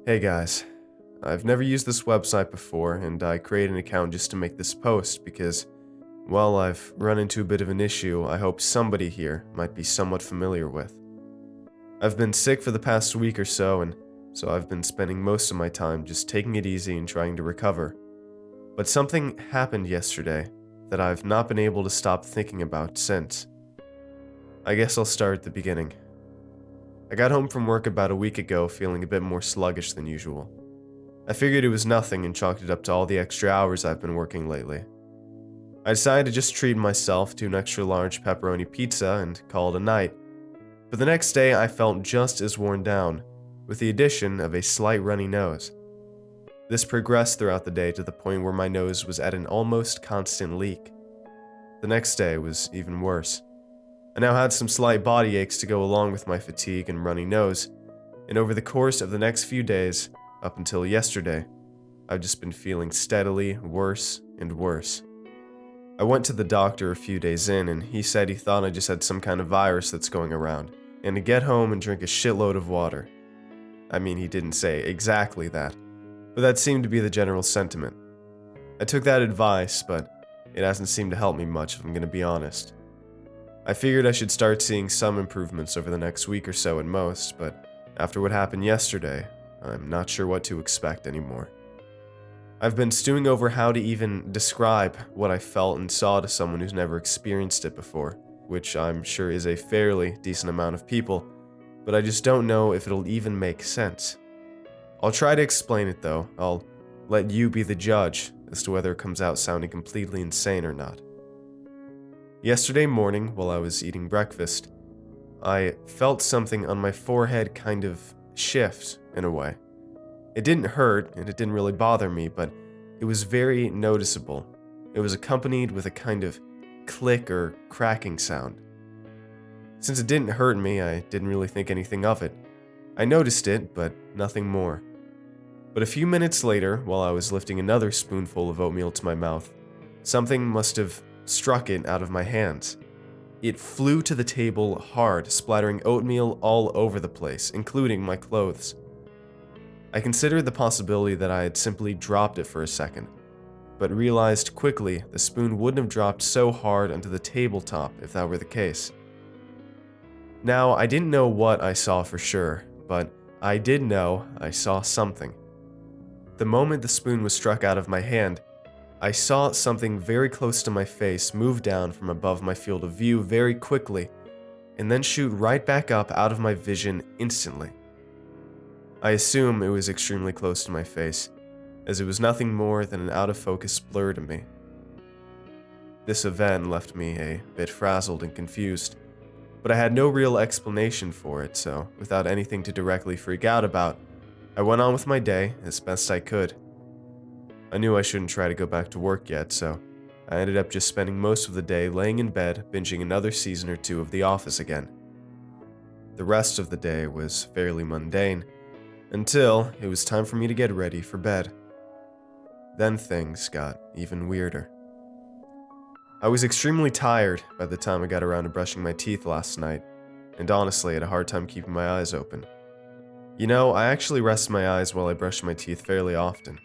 Hey guys, I've never used this website before and I created an account just to make this post because, well, I've run into a bit of an issue I hope somebody here might be somewhat familiar with. I've been sick for the past week or so, and so I've been spending most of my time just taking it easy and trying to recover. But something happened yesterday that I've not been able to stop thinking about since. I guess I'll start at the beginning. I got home from work about a week ago feeling a bit more sluggish than usual. I figured it was nothing and chalked it up to all the extra hours I've been working lately. I decided to just treat myself to an extra large pepperoni pizza and call it a night. But the next day I felt just as worn down, with the addition of a slight runny nose. This progressed throughout the day to the point where my nose was at an almost constant leak. The next day was even worse. I now had some slight body aches to go along with my fatigue and runny nose, and over the course of the next few days, up until yesterday, I've just been feeling steadily worse and worse. I went to the doctor a few days in, and he said he thought I just had some kind of virus that's going around, and to get home and drink a shitload of water. I mean, he didn't say exactly that, but that seemed to be the general sentiment. I took that advice, but it hasn't seemed to help me much if I'm going to be honest. I figured I should start seeing some improvements over the next week or so at most, but after what happened yesterday, I'm not sure what to expect anymore. I've been stewing over how to even describe what I felt and saw to someone who's never experienced it before, which I'm sure is a fairly decent amount of people, but I just don't know if it'll even make sense. I'll try to explain it though. I'll let you be the judge as to whether it comes out sounding completely insane or not. Yesterday morning, while I was eating breakfast, I felt something on my forehead kind of shift in a way. It didn't hurt and it didn't really bother me, but it was very noticeable. It was accompanied with a kind of click or cracking sound. Since it didn't hurt me, I didn't really think anything of it. I noticed it, but nothing more. But a few minutes later, while I was lifting another spoonful of oatmeal to my mouth, something must have struck it out of my hands. It flew to the table hard, splattering oatmeal all over the place, including my clothes. I considered the possibility that I had simply dropped it for a second, but realized quickly the spoon wouldn't have dropped so hard onto the tabletop if that were the case. Now, I didn't know what I saw for sure, but I did know I saw something. The moment the spoon was struck out of my hand, I saw something very close to my face move down from above my field of view very quickly, and then shoot right back up out of my vision instantly. I assume it was extremely close to my face, as it was nothing more than an out-of-focus blur to me. This event left me a bit frazzled and confused, but I had no real explanation for it, so without anything to directly freak out about, I went on with my day as best I could. I knew I shouldn't try to go back to work yet, so I ended up just spending most of the day laying in bed binging another season or two of The Office again. The rest of the day was fairly mundane, until it was time for me to get ready for bed. Then things got even weirder. I was extremely tired by the time I got around to brushing my teeth last night, and honestly had a hard time keeping my eyes open. You know, I actually rest my eyes while I brush my teeth fairly often.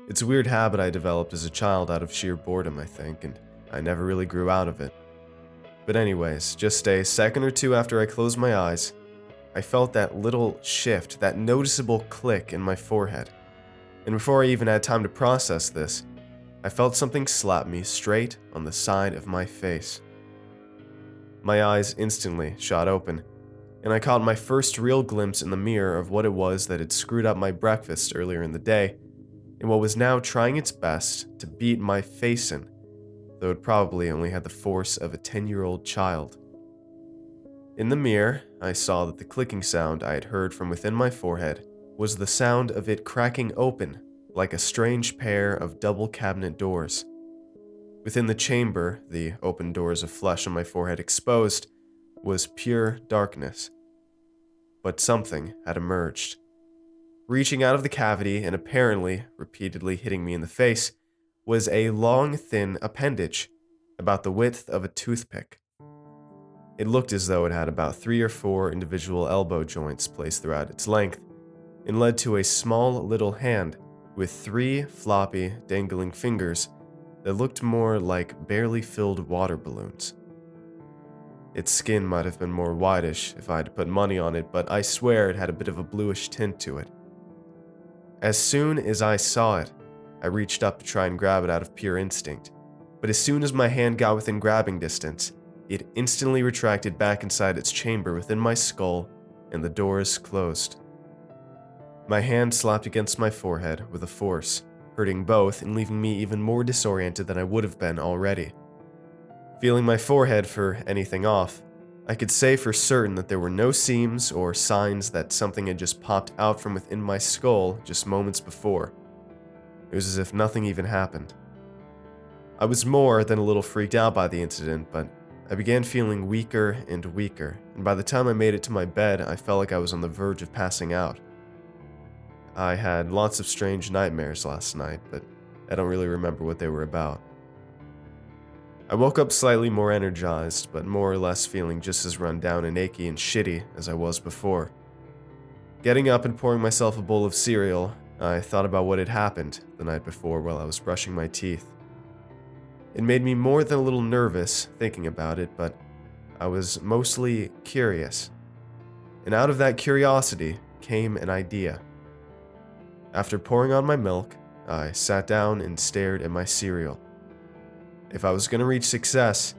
It's a weird habit I developed as a child out of sheer boredom, I think, and I never really grew out of it. But anyways, just a second or two after I closed my eyes, I felt that little shift, that noticeable click in my forehead. And before I even had time to process this, I felt something slap me straight on the side of my face. My eyes instantly shot open, and I caught my first real glimpse in the mirror of what it was that had screwed up my breakfast earlier in the day, and what was now trying its best to beat my face in, though it probably only had the force of a 10-year-old child. In the mirror, I saw that the clicking sound I had heard from within my forehead was the sound of it cracking open like a strange pair of double cabinet doors. Within the chamber, the open doors of flesh on my forehead exposed, was pure darkness. But something had emerged. Reaching out of the cavity and apparently repeatedly hitting me in the face was a long, thin appendage, about the width of a toothpick. It looked as though it had about 3 or 4 individual elbow joints placed throughout its length, and led to a small little hand with 3 floppy, dangling fingers that looked more like barely filled water balloons. Its skin might have been more whitish if I had to put money on it, but I swear it had a bit of a bluish tint to it. As soon as I saw it, I reached up to try and grab it out of pure instinct, but as soon as my hand got within grabbing distance, it instantly retracted back inside its chamber within my skull, and the doors closed. My hand slapped against my forehead with a force, hurting both and leaving me even more disoriented than I would have been already. Feeling my forehead for anything off, I could say for certain that there were no seams or signs that something had just popped out from within my skull just moments before. It was as if nothing even happened. I was more than a little freaked out by the incident, but I began feeling weaker and weaker, and by the time I made it to my bed, I felt like I was on the verge of passing out. I had lots of strange nightmares last night, but I don't really remember what they were about. I woke up slightly more energized, but more or less feeling just as run down and achy and shitty as I was before. Getting up and pouring myself a bowl of cereal, I thought about what had happened the night before while I was brushing my teeth. It made me more than a little nervous thinking about it, but I was mostly curious. And out of that curiosity came an idea. After pouring on my milk, I sat down and stared at my cereal. If I was going to reach success,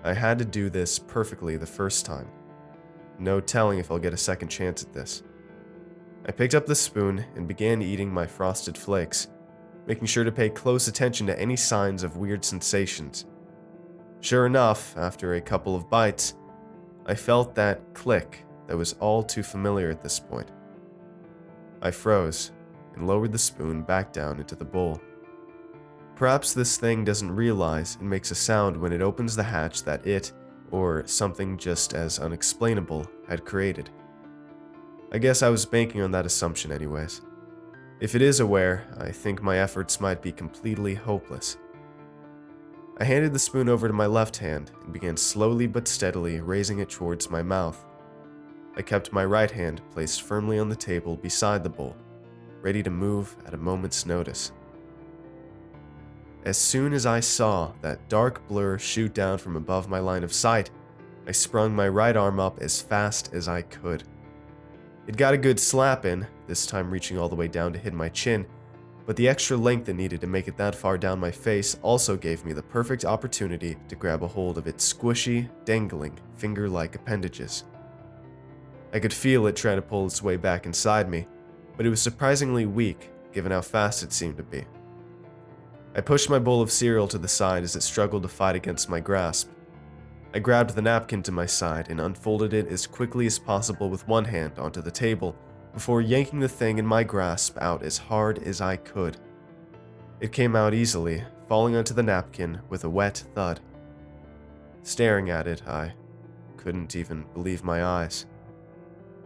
I had to do this perfectly the first time. No telling if I'll get a second chance at this. I picked up the spoon and began eating my frosted flakes, making sure to pay close attention to any signs of weird sensations. Sure enough, after a couple of bites, I felt that click that was all too familiar at this point. I froze and lowered the spoon back down into the bowl. Perhaps this thing doesn't realize it makes a sound when it opens the hatch that it, or something just as unexplainable, had created. I guess I was banking on that assumption anyways. If it is aware, I think my efforts might be completely hopeless. I handed the spoon over to my left hand and began slowly but steadily raising it towards my mouth. I kept my right hand placed firmly on the table beside the bowl, ready to move at a moment's notice. As soon as I saw that dark blur shoot down from above my line of sight, I sprung my right arm up as fast as I could. It got a good slap in, this time reaching all the way down to hit my chin, but the extra length it needed to make it that far down my face also gave me the perfect opportunity to grab a hold of its squishy, dangling, finger-like appendages. I could feel it trying to pull its way back inside me, but it was surprisingly weak given how fast it seemed to be. I pushed my bowl of cereal to the side as it struggled to fight against my grasp. I grabbed the napkin to my side and unfolded it as quickly as possible with one hand onto the table before yanking the thing in my grasp out as hard as I could. It came out easily, falling onto the napkin with a wet thud. Staring at it, I couldn't even believe my eyes.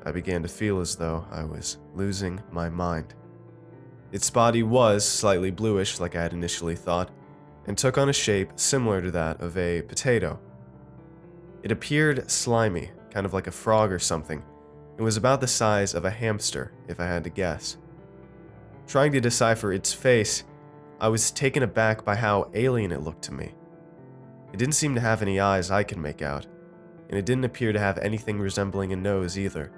I began to feel as though I was losing my mind. Its body was slightly bluish like I had initially thought, and took on a shape similar to that of a potato. It appeared slimy, kind of like a frog or something, and was about the size of a hamster, if I had to guess. Trying to decipher its face, I was taken aback by how alien it looked to me. It didn't seem to have any eyes I could make out, and it didn't appear to have anything resembling a nose either.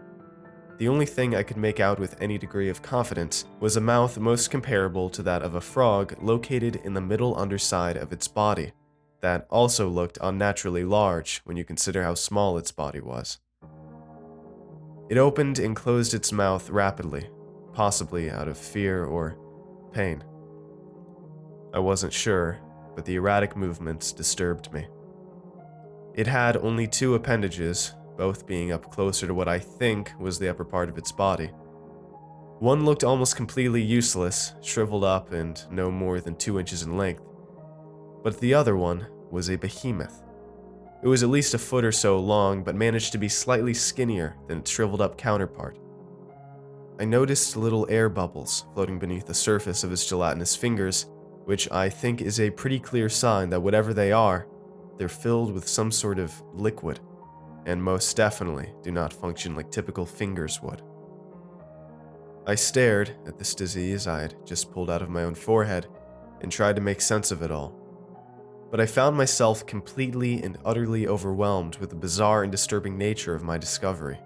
The only thing I could make out with any degree of confidence was a mouth most comparable to that of a frog located in the middle underside of its body, that also looked unnaturally large when you consider how small its body was. It opened and closed its mouth rapidly, possibly out of fear or pain. I wasn't sure, but the erratic movements disturbed me. It had only 2 appendages, both being up closer to what I think was the upper part of its body. One looked almost completely useless, shriveled up and no more than 2 inches in length. But the other one was a behemoth. It was at least a foot or so long, but managed to be slightly skinnier than its shriveled up counterpart. I noticed little air bubbles floating beneath the surface of its gelatinous fingers, which I think is a pretty clear sign that whatever they are, they're filled with some sort of liquid, and most definitely do not function like typical fingers would. I stared at this disease I had just pulled out of my own forehead and tried to make sense of it all. But I found myself completely and utterly overwhelmed with the bizarre and disturbing nature of my discovery.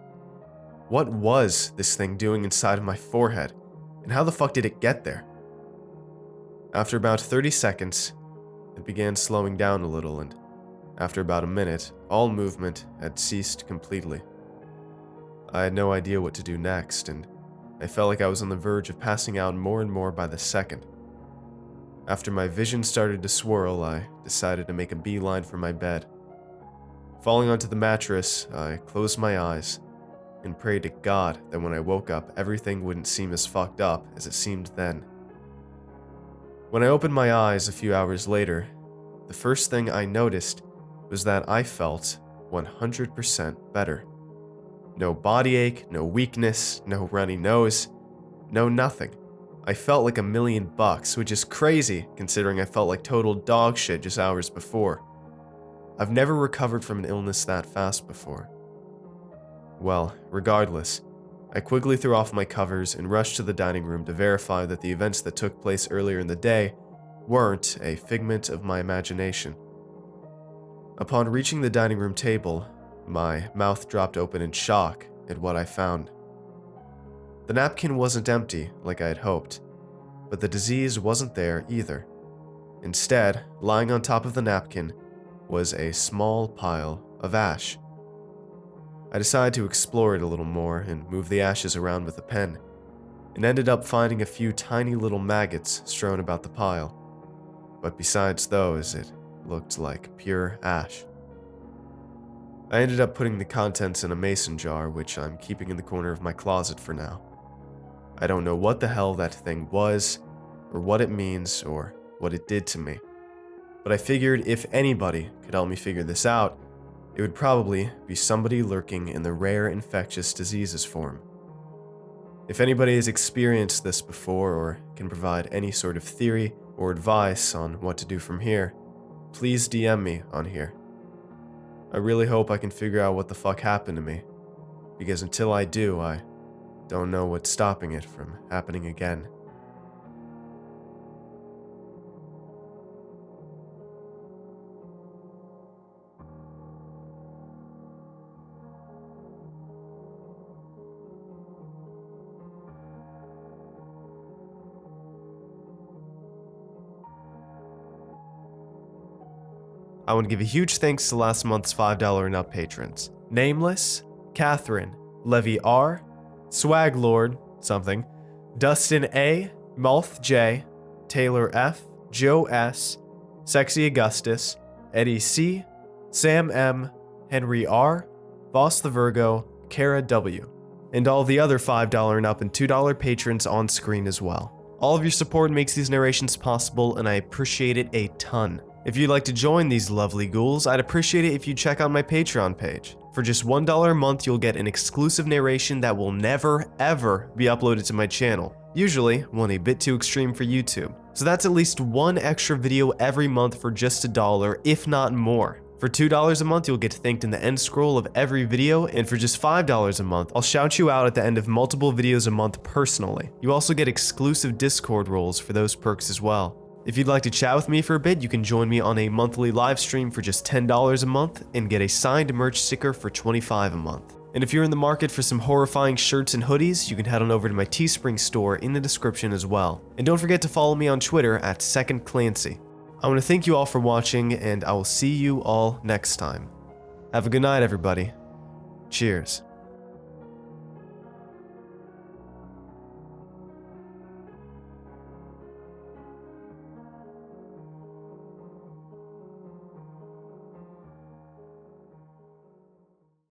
What was this thing doing inside of my forehead, and how the fuck did it get there? After about 30 seconds, it began slowing down a little, and after about a minute, all movement had ceased completely. I had no idea what to do next, and I felt like I was on the verge of passing out more and more by the second. After my vision started to swirl, I decided to make a beeline for my bed. Falling onto the mattress, I closed my eyes and prayed to God that when I woke up, everything wouldn't seem as fucked up as it seemed then. When I opened my eyes a few hours later, the first thing I noticed was that I felt 100% better. No body ache, no weakness, no runny nose, no nothing. I felt like $1,000,000, which is crazy considering I felt like total dog shit just hours before. I've never recovered from an illness that fast before. Well, regardless, I quickly threw off my covers and rushed to the dining room to verify that the events that took place earlier in the day weren't a figment of my imagination. Upon reaching the dining room table, my mouth dropped open in shock at what I found. The napkin wasn't empty like I had hoped, but the disease wasn't there either. Instead, lying on top of the napkin was a small pile of ash. I decided to explore it a little more and move the ashes around with a pen, and ended up finding a few tiny little maggots strewn about the pile. But besides those, it looked like pure ash. I ended up putting the contents in a mason jar, which I'm keeping in the corner of my closet for now. I don't know what the hell that thing was, or what it means, or what it did to me. But I figured if anybody could help me figure this out, it would probably be somebody lurking in the rare infectious diseases form. If anybody has experienced this before or can provide any sort of theory or advice on what to do from here, please DM me on here. I really hope I can figure out what the fuck happened to me, because until I do, I don't know what's stopping it from happening again. I want to give a huge thanks to last month's $5 and up patrons. Nameless, Catherine, Levy R, Swag Lord, something, Dustin A, Malth J, Taylor F, Joe S, Sexy Augustus, Eddie C, Sam M, Henry R, Boss the Virgo, Kara W, and all the other $5 and up and $2 patrons on screen as well. All of your support makes these narrations possible, and I appreciate it a ton. If you'd like to join these lovely ghouls, I'd appreciate it if you check out my Patreon page. For just $1 a month, you'll get an exclusive narration that will never, ever be uploaded to my channel. Usually, one a bit too extreme for YouTube. So that's at least one extra video every month for just $1, if not more. For $2 a month, you'll get thanked in the end scroll of every video, and for just $5 a month, I'll shout you out at the end of multiple videos a month personally. You also get exclusive Discord roles for those perks as well. If you'd like to chat with me for a bit, you can join me on a monthly live stream for just $10 a month and get a signed merch sticker for $25 a month. And if you're in the market for some horrifying shirts and hoodies, you can head on over to my Teespring store in the description as well. And don't forget to follow me on Twitter at @2ndClancy. I want to thank you all for watching, and I will see you all next time. Have a good night, everybody. Cheers.